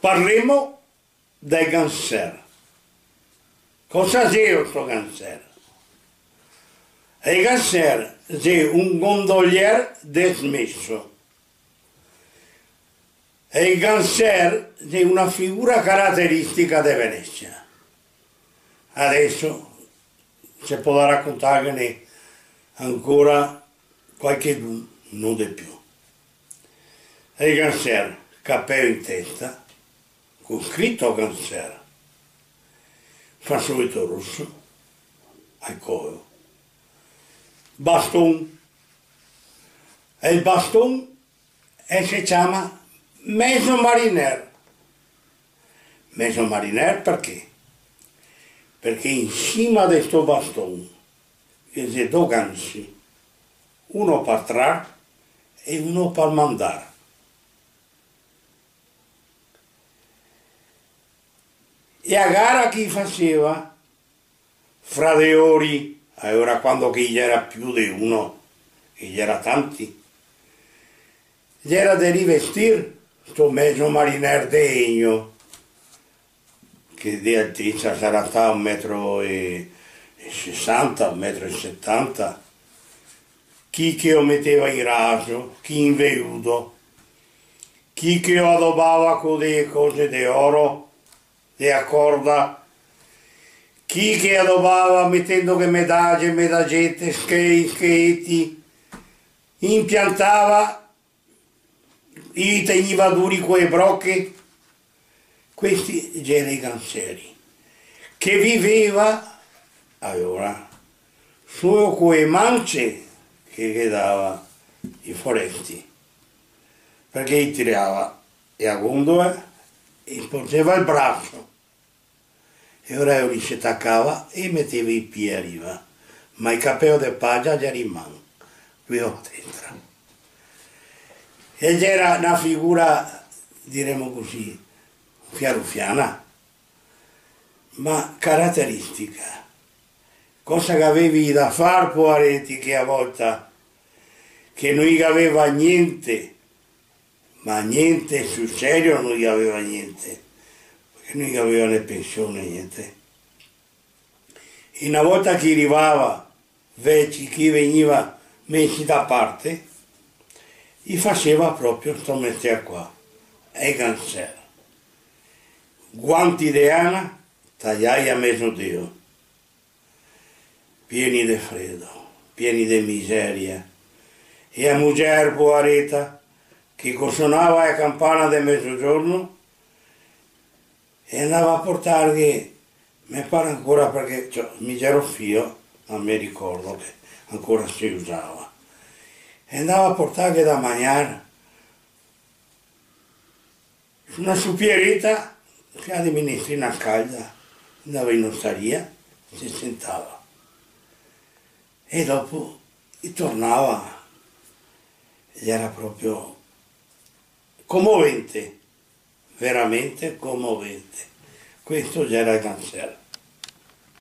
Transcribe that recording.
Parliamo del cancer. Cosa c'è questo cancer? Il cancer è un gondolier dismesso. Il cancer è una figura caratteristica di Venezia. Adesso si può raccontarne ancora qualche non di più. Il cancer, cappello in testa, con scritto cancer, fazzoletto rosso, al collo, baston, e il baston si chiama Maison Mariner. Maison Mariner perché? Perché in cima di questo baston ci sono due ganci, uno per trarre e uno per mandare. E a gara chi faceva? Fra le ori, allora quando chi era più di uno, che era tanti, era di rivestire questo Maison Mariner di legno, che di altezza sarà stato 1,60 m, 1,70 m, chi che lo metteva in raso, chi in velluto, chi che lo addobbava con delle cose di oro, di corda, chi che addobbava mettendo che medaglie, medaggette, schetti, impiantava, i teniva duri quei brocche. Questi erano i canceri, che viveva, allora, solo con le mance che dava i foresti, perché gli tirava la gondola e porgeva il braccio, e ora lui si attaccava e metteva i piedi a riva, ma il capello di paglia gli rimane qui dentro. E era una figura, diremo così, fiarufiana, ma caratteristica. Cosa che avevi da fare, Poaretti, che a volte che non gli aveva niente, ma niente sul serio non gli aveva niente, perché non gli aveva né pensione, niente. E una volta che arrivava, vecchi, chi veniva messi da parte, gli faceva proprio questo mestiere qua, il cancer. Guanti di lana, tagliai a mezzodio, pieni di freddo, pieni di miseria. E la moglie Poaretta, che suonava la campana del mezzogiorno, e andava a portargli, mi pare ancora perché mi ero figlio, ma mi ricordo che ancora si usava, e andava a portargli da mangiare una supierita che ha di ministrina calda, andava in osteria, si sentava e dopo tornava ed era proprio commovente, veramente commovente. Questo già era il cancer.